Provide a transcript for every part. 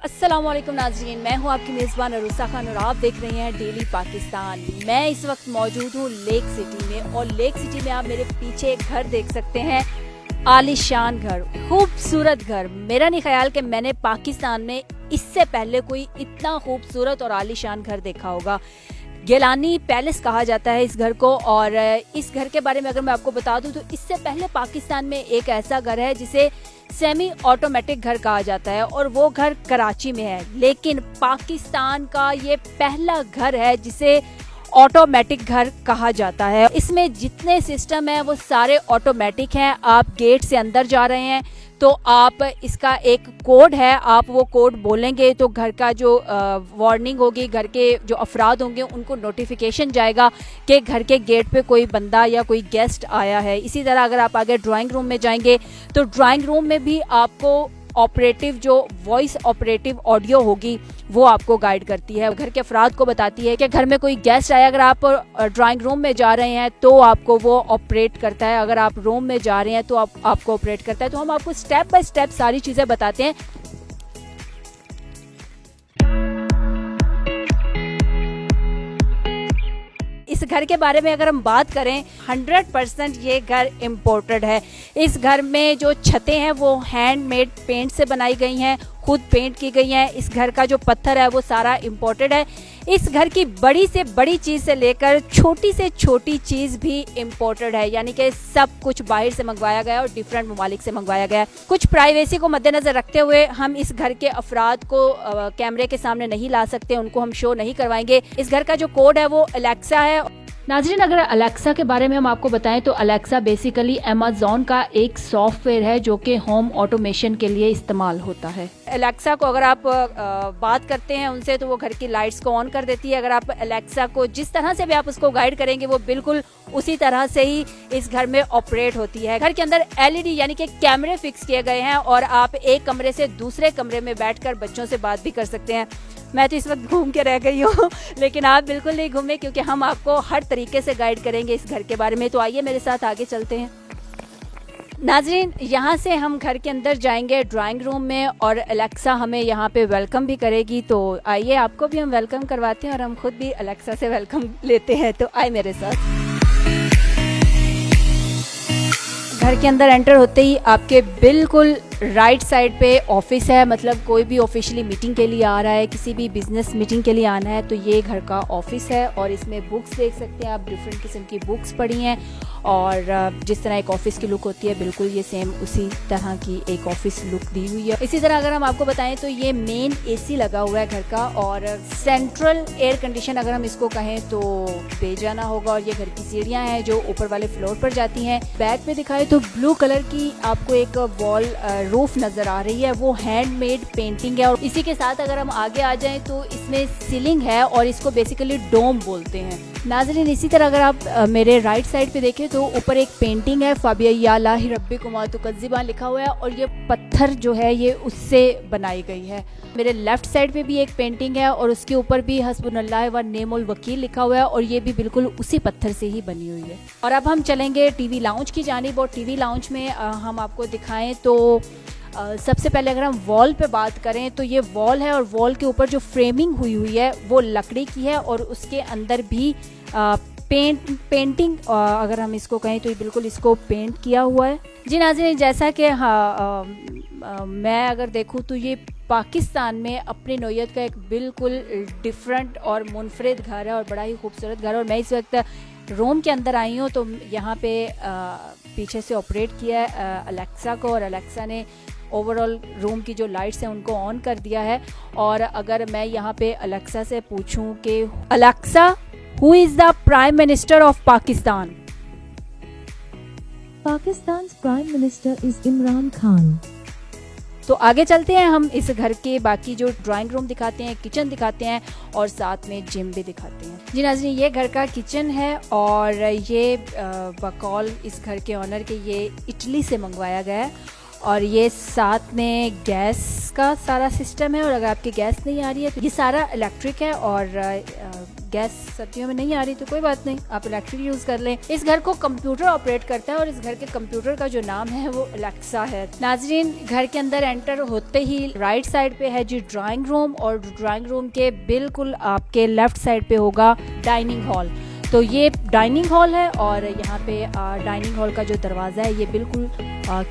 अस्सलाम वालेकुम नाज़रीन, मैं हूं आपकी मेज़बान अरूसा खान और आप देख रहे हैं डेली पाकिस्तान। मैं इस वक्त मौजूद हूं लेक सिटी में और लेक सिटी में आप मेरे पीछे एक घर देख सकते हैं, आलीशान घर, खूबसूरत घर। मेरा नहीं ख्याल कि मैंने पाकिस्तान में इससे पहले कोई इतना खूबसूरत और आलीशान घर देखा होगा। गिलानी पैलेस कहा जाता है इस घर को। और इस घर के बारे में अगर मैं आपको बता दूं तो इससे पहले पाकिस्तान में एक ऐसा घर है जिसे सेमी ऑटोमेटिक घर कहा जाता है और वो घर कराची में है। लेकिन पाकिस्तान का ये पहला घर है जिसे ऑटोमेटिक घर कहा जाता है। इसमें जितने सिस्टम है वो सारे ऑटोमेटिक हैं। आप गेट से अंदर जा रहे हैं तो आप इसका एक कोड है, आप वो कोड बोलेंगे तो घर का जो वार्निंग होगी, घर के जो अफराद होंगे उनको नोटिफिकेशन जाएगा कि घर के गेट पे कोई बंदा या कोई गेस्ट आया है। इसी तरह अगर आप आगे ड्राइंग रूम में जाएंगे तो ड्राइंग रूम में भी आपको ऑपरेटिव जो वॉइस ऑपरेटिव ऑडियो होगी वो आपको गाइड करती है, घर के अफराद को बताती है कि घर में कोई गेस्ट आया। अगर आप ड्राइंग रूम में जा रहे हैं तो आपको वो ऑपरेट करता है, अगर आप रूम में जा रहे हैं तो आपको ऑपरेट करता है। तो हम आपको स्टेप बाय स्टेप सारी चीज़ें बताते हैं। इस घर के बारे में अगर हम बात करें 100% ये घर इम्पोर्टेड है। इस घर में जो छतें हैं वो हैंडमेड पेंट से बनाई गई हैं, खुद पेंट की गई हैं। इस घर का जो पत्थर है वो सारा इम्पोर्टेड है। इस घर की बड़ी से बड़ी चीज़ से लेकर छोटी से छोटी चीज़ भी इम्पोर्टेड है, यानी कि सब कुछ बाहर से मंगवाया गया और डिफरेंट ममालिक से मंगवाया गया है। कुछ प्राइवेसी को मद्देनज़र रखते हुए हम इस घर के अफराद को कैमरे के सामने नहीं ला सकते, उनको हम शो नहीं करवाएंगे। इस घर का जो कोड है वो अलेक्सा है। नाज़रीन, अगर अलेक्सा के बारे में हम आपको बताएं तो अलेक्सा बेसिकली अमेज़ॉन का एक सॉफ्टवेयर है जो कि होम ऑटोमेशन के लिए इस्तेमाल होता है। अलेक्सा को अगर आप बात करते हैं उनसे तो वो घर की लाइट्स को ऑन कर देती है। अगर आप अलेक्सा को जिस तरह से भी आप उसको गाइड करेंगे वो बिल्कुल उसी तरह से ही इस घर में ऑपरेट होती है। घर के अंदर LED यानी कि कैमरे फिक्स किए गए हैं और आप एक कमरे से दूसरे कमरे में बैठकर बच्चों से बात भी कर सकते हैं। मैं तो इस वक्त घूम के रह गई हूँ लेकिन आप बिल्कुल नहीं घूमे क्योंकि हम आपको हर तरीके से गाइड करेंगे इस घर के बारे में। तो आइए मेरे साथ आगे चलते हैं। नाज़रीन, यहाँ से हम घर के अंदर जाएंगे ड्राइंग रूम में और अलेक्सा हमें यहाँ पे वेलकम भी करेगी। तो आइए आपको भी हम वेलकम करवाते हैं और हम खुद भी अलेक्सा से वेलकम लेते हैं। तो आए मेरे साथ। घर के अंदर एंटर होते ही आपके बिल्कुल राइट साइड पे ऑफिस है, मतलब कोई भी ऑफिशियली मीटिंग के लिए आ रहा है, किसी भी बिजनेस मीटिंग के लिए आना है तो ये घर का ऑफिस है। और इसमें बुक्स देख सकते हैं आप, डिफरेंट किस्म की बुक्स पढ़ी हैं और जिस तरह एक ऑफिस की लुक होती है बिल्कुल ये सेम उसी तरह की एक ऑफिस लुक दी हुई है। इसी तरह अगर हम आपको बताएं तो ये मेन AC लगा हुआ है घर का और सेंट्रल एयर कंडीशन अगर हम इसको कहें तो बेजाना होगा। और ये घर की सीढ़ियाँ हैं जो ऊपर वाले फ्लोर पर जाती हैं। बैक में दिखाए तो ब्लू कलर की आपको एक वॉल रूफ नजर आ रही है, वो हैंडमेड पेंटिंग है। और इसी के साथ अगर हम आगे आ जाएं तो इसमें सीलिंग है और इसको बेसिकली डोम बोलते हैं। नाज़रीन, इसी तरह अगर आप मेरे राइट साइड पे देखें तो ऊपर एक पेंटिंग है, फाबिया लाही रब्बिकुमा तुकज़्ज़िबान लिखा हुआ है और ये पत्थर जो है ये उससे बनाई गई है। मेरे लेफ्ट साइड पे भी एक पेंटिंग है और उसके ऊपर भी हस्बुनल्लाह व नेमुल वकील लिखा हुआ है और ये भी बिल्कुल उसी पत्थर से ही बनी हुई है। और अब हम चलेंगे टीवी लाउंज की जानिब और टीवी लाउंज में हम आपको दिखाएं तो सबसे पहले अगर हम वॉल पे बात करें तो ये वॉल है और वॉल के ऊपर जो फ्रेमिंग हुई है वो लकड़ी की है और उसके अंदर भी पेंटिंग अगर हम इसको कहें तो ये बिल्कुल इसको पेंट किया हुआ है। जी नाज़रीन, जैसा कि मैं अगर देखूँ तो ये पाकिस्तान में अपनी नौयत का एक बिल्कुल डिफरेंट और मुनफरिद घर है और बड़ा ही खूबसूरत घर है। और मैं इस वक्त रूम के अंदर आई हूँ तो यहाँ पे पीछे से ऑपरेट किया है अलेक्सा को और अलेक्सा ने ओवरऑल रूम की जो लाइट्स हैं उनको ऑन कर दिया है। और अगर मैं यहाँ पे अलेक्सा से पूछूं कि Alexa, who is the prime minister of Pakistan? Pakistan's Prime Minister is Imran Khan. तो आगे चलते हैं, हम इस घर के बाकी जो ड्राइंग रूम दिखाते हैं, किचन दिखाते हैं और साथ में जिम भी दिखाते हैं। जी नाज़रीन, ये घर का किचन है और ये बकौल इस घर के ऑनर के ये इटली से मंगवाया गया है और ये साथ में गैस का सारा सिस्टम है, और अगर आपकी गैस नहीं आ रही है तो ये सारा इलेक्ट्रिक है, और गैस सर्दियों में नहीं आ रही तो कोई बात नहीं, आप इलेक्ट्रिक यूज़ कर लें। इस घर को कंप्यूटर ऑपरेट करता है और इस घर के कंप्यूटर का जो नाम है वो अलेक्सा है। नाजरीन, घर के अंदर एंटर होते ही राइट साइड पे है जी ड्राइंग रूम, और ड्राइंग रूम के बिल्कुल आपके लेफ्ट साइड पे होगा डाइनिंग हॉल। तो ये डाइनिंग हॉल है, और यहाँ पे डाइनिंग हॉल का जो दरवाज़ा है ये बिल्कुल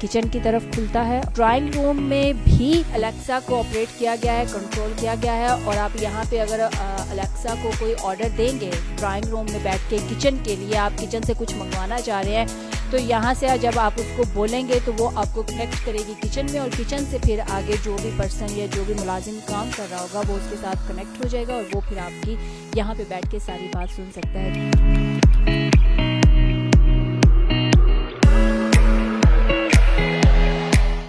किचन की तरफ खुलता है। ड्राइंग रूम में भी अलेक्सा को ऑपरेट किया गया है, कंट्रोल किया गया है, और आप यहाँ पे अगर अलेक्सा को कोई ऑर्डर देंगे ड्राइंग रूम में बैठ के किचन के लिए, आप किचन से कुछ मंगवाना चाह रहे हैं, तो यहाँ से जब आप उसको बोलेंगे तो वो आपको कनेक्ट करेगी किचन में, और किचन से फिर आगे जो भी पर्सन या जो भी मुलाजिम काम कर रहा होगा वो उसके साथ कनेक्ट हो जाएगा, और वो फिर आपकी यहाँ पे बैठ के सारी बात सुन सकता है।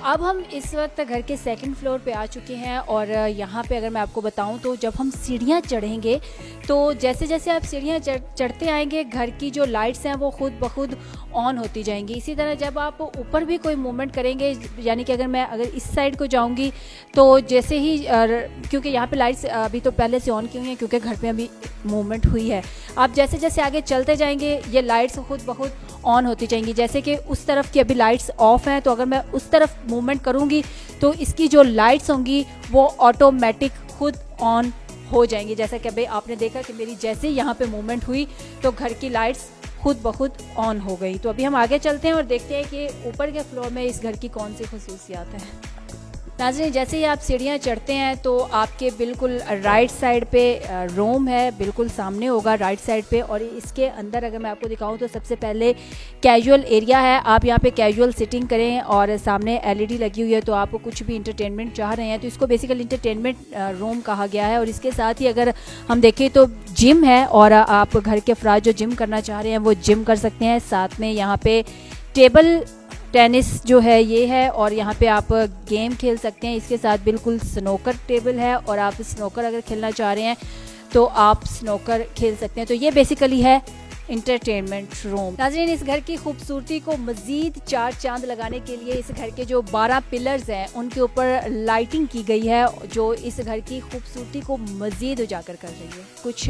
अब हम इस वक्त घर के सेकंड फ्लोर पे आ चुके हैं, और यहाँ पे अगर मैं आपको बताऊँ तो जब हम सीढ़ियाँ चढ़ेंगे तो जैसे जैसे आप सीढ़ियाँ चढ़ते आएंगे घर की जो लाइट्स हैं वो खुद ब खुद ऑन होती जाएंगी। इसी तरह जब आप ऊपर भी कोई मूवमेंट करेंगे, यानी कि अगर इस साइड को जाऊंगी तो जैसे ही क्योंकि यहाँ पे लाइट्स अभी तो पहले से ऑन की हुई हैं क्योंकि घर पे अभी मूवमेंट हुई है, आप जैसे जैसे आगे चलते जाएंगे ये लाइट्स खुद ब खुद ऑन होती जाएंगी। जैसे कि उस तरफ की अभी लाइट्स ऑफ हैं, तो अगर मैं उस तरफ मूवमेंट करूँगी तो इसकी जो लाइट्स होंगी वो ऑटोमेटिक खुद ऑन हो जाएंगी। जैसा कि अभी आपने देखा कि मेरी जैसे ही यहाँ पे मूवमेंट हुई तो घर की लाइट्स खुद ब खुद ऑन हो गई। तो अभी हम आगे चलते हैं और देखते हैं कि ऊपर के फ्लोर में इस घर की कौन सी खुसूसियात हैं। नाज़रीन, जैसे ही आप सीढ़ियाँ चढ़ते हैं तो आपके बिल्कुल राइट साइड पे रूम है, बिल्कुल सामने होगा राइट साइड पे, और इसके अंदर अगर मैं आपको दिखाऊं तो सबसे पहले कैजुअल एरिया है। आप यहाँ पे कैजुअल सिटिंग करें, और सामने एलईडी लगी हुई है, तो आप कुछ भी इंटरटेनमेंट चाह रहे हैं तो इसको बेसिकली इंटरटेनमेंट रूम कहा गया है। और इसके साथ ही अगर हम देखें तो जिम है, और आप घर के अफराद जो जिम करना चाह रहे हैं वो जिम कर सकते हैं। साथ में यहाँ पे टेबल टेनिस जो है ये है, और यहाँ पे आप गेम खेल सकते हैं। इसके साथ बिल्कुल स्नोकर टेबल है, और आप स्नोकर अगर खेलना चाह रहे हैं तो आप स्नोकर खेल सकते हैं। तो ये बेसिकली है इंटरटेनमेंट रूम। नाज़रीन, इस घर की खूबसूरती को मज़ीद चार चांद लगाने के लिए इस घर के जो 12 पिलर्स हैं उनके ऊपर लाइटिंग की गई है, जो इस घर की खूबसूरती को मज़ीद उजागर कर रही है। कुछ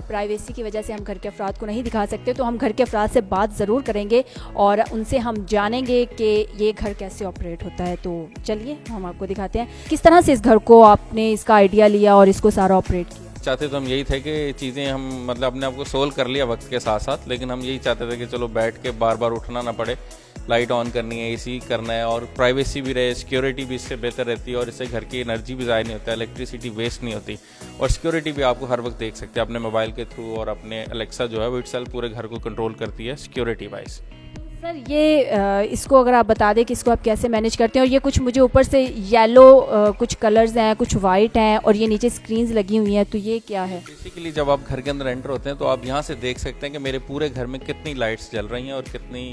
प्राइवेसी की वजह से हम घर के अफराद को नहीं दिखा सकते, तो हम घर के अफराद से बात ज़रूर करेंगे और उनसे हम जानेंगे कि ये घर कैसे ऑपरेट होता है। तो चलिए हम आपको दिखाते हैं किस तरह से इस घर को आपने इसका आइडिया लिया और इसको सारा ऑपरेट किया। चाहते तो हम यही थे कि चीज़ें हम मतलब अपने आप को सोल्व कर लिया वक्त के साथ साथ, लेकिन हम यही चाहते थे कि चलो बैठ के बार बार उठना ना पड़े, लाइट ऑन करनी है, एसी करना है, और प्राइवेसी भी रहे, सिक्योरिटी भी इससे बेहतर रहती है, और इससे घर की एनर्जी भी ज़ाया नहीं होता, इलेक्ट्रिसिटी वेस्ट नहीं होती, और सिक्योरिटी भी आपको हर वक्त देख सकते हैं अपने मोबाइल के थ्रू, और अपने अलेक्सा जो है वो इटसेल्फ पूरे घर को कंट्रोल करती है सिक्योरिटी वाइज। सर, ये इसको अगर आप बता दें कि इसको आप कैसे मैनेज करते हैं। और ये कुछ मुझे ऊपर से येलो कुछ कलर्स हैं, कुछ वाइट हैं, और ये नीचे स्क्रीन्स लगी हुई हैं, तो ये क्या है? बेसिकली जब आप घर के अंदर एंटर होते हैं तो आप यहाँ से देख सकते हैं कि मेरे पूरे घर में कितनी लाइट्स जल रही हैं और कितनी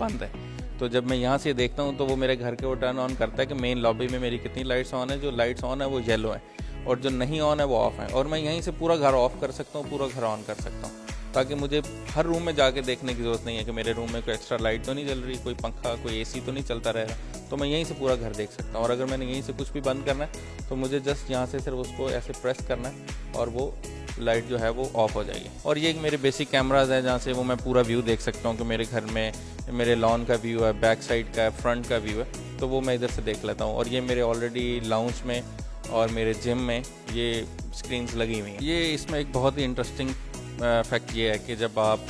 बंद है। तो जब मैं यहाँ से देखता हूँ तो वो मेरे घर के वो टर्न ऑन करता है कि मेन लॉबी में मेरी कितनी लाइट्स ऑन है। जो लाइट्स ऑन है वो येलो है, और जो नहीं ऑन है वो ऑफ है, और मैं यहीं से पूरा घर ऑफ कर सकता हूँ, पूरा घर ऑन कर सकता हूँ, ताकि मुझे हर रूम में जाके देखने की ज़रूरत नहीं है कि मेरे रूम में कोई एक्स्ट्रा लाइट तो नहीं जल रही, कोई पंखा, कोई एसी तो नहीं चलता रह रहा। तो मैं यहीं से पूरा घर देख सकता हूँ, और अगर मैंने यहीं से कुछ भी बंद करना है तो मुझे जस्ट यहाँ से सिर्फ उसको ऐसे प्रेस करना है और वो लाइट जो है वो ऑफ हो जाएगी। और ये मेरे बेसिक कैमराज हैं जहाँ से वो मैं पूरा व्यू देख सकता हूँ कि मेरे घर में मेरे लॉन का व्यू है, बैक साइड का है, फ्रंट का व्यू है, तो वो मैं इधर से देख लेता हूँ। और ये मेरे ऑलरेडी लाउंज में और मेरे जिम में ये स्क्रीन्स लगी हुई हैं। ये इसमें एक बहुत ही इंटरेस्टिंग फैक्ट ये है कि जब आप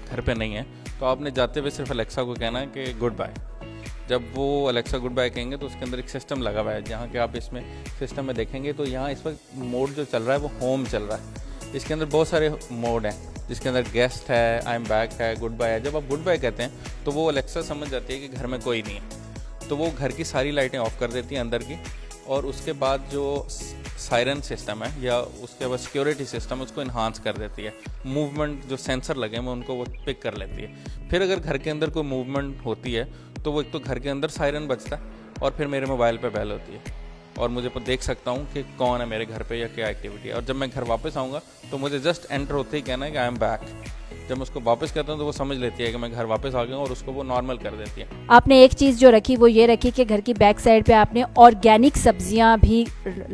घर पे नहीं हैं तो आपने जाते हुए सिर्फ अलेक्सा को कहना है कि गुड बाय। जब वो अलेक्सा गुड बाय कहेंगे तो उसके अंदर एक सिस्टम लगा हुआ है, जहाँ के आप इसमें सिस्टम में देखेंगे तो यहाँ इस वक्त मोड जो चल रहा है वो होम चल रहा है। इसके अंदर बहुत सारे मोड हैं, जिसके अंदर गेस्ट है, आई एम बैक है, गुड बाय है। जब आप गुड बाय कहते हैं तो वो अलेक्सा समझ जाती है कि घर में कोई नहीं है, तो वो घर की सारी लाइटें ऑफ कर देती हैं अंदर की, और उसके बाद जो सायरन सिस्टम है या उसके बाद सिक्योरिटी सिस्टम है उसको इन्हांस कर देती है। मूवमेंट जो सेंसर लगे हैं उनको वो पिक कर लेती है। फिर अगर घर के अंदर कोई मूवमेंट होती है तो वो एक तो घर के अंदर सायरन बजता है, और फिर मेरे मोबाइल पे बेल होती है, और मुझे देख सकता हूँ कि कौन है मेरे घर पे या क्या एक्टिविटी है। और जब मैं घर वापस आऊँगा तो मुझे जस्ट एंटर होते ही कहना है कि आई एम बैक। जब मैं उसको वापस कहता हूँ तो वो समझ लेती है कि मैं घर वापस आ गया हूँ और उसको वो नॉर्मल कर देती है। आपने एक चीज़ जो रखी वो ये रखी कि घर की बैक साइड पे आपने ऑर्गेनिक सब्जियां भी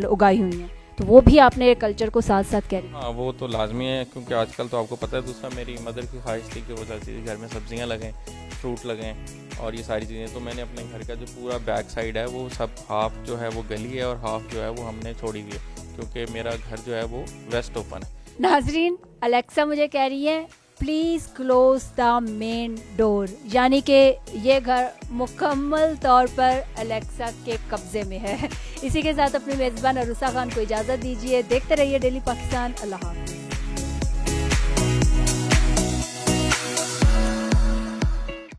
उगाई हुई हैं, तो वो भी आपने कल्चर को साथ साथ कैरी। हाँ, वो तो लाजमी है, क्योंकि आजकल तो आपको पता है, दूसरा मेरी मदर की ख्वाहिश थी कि वो चाहती थी घर में सब्जियां लगें, फ्रूट लगें और ये सारी चीज़ें। तो मैंने अपने घर का जो पूरा बैक साइड है वो सब हाफ जो है वो गली है और हाफ जो है वो हमने छोड़ी हुई है, क्योंकि मेरा घर जो है वो वेस्ट ओपन है। नाजरीन, अलेक्सा मुझे कह रही है please close the main door, यानी कि ये घर मुकम्मल तौर पर अलेक्सा के कब्जे में है। इसी के साथ अपनी मेज़बान अरुसा खान को इजाज़त दीजिए। देखते रहिए डेली पाकिस्तान। अल्लाह हाफ़िज़।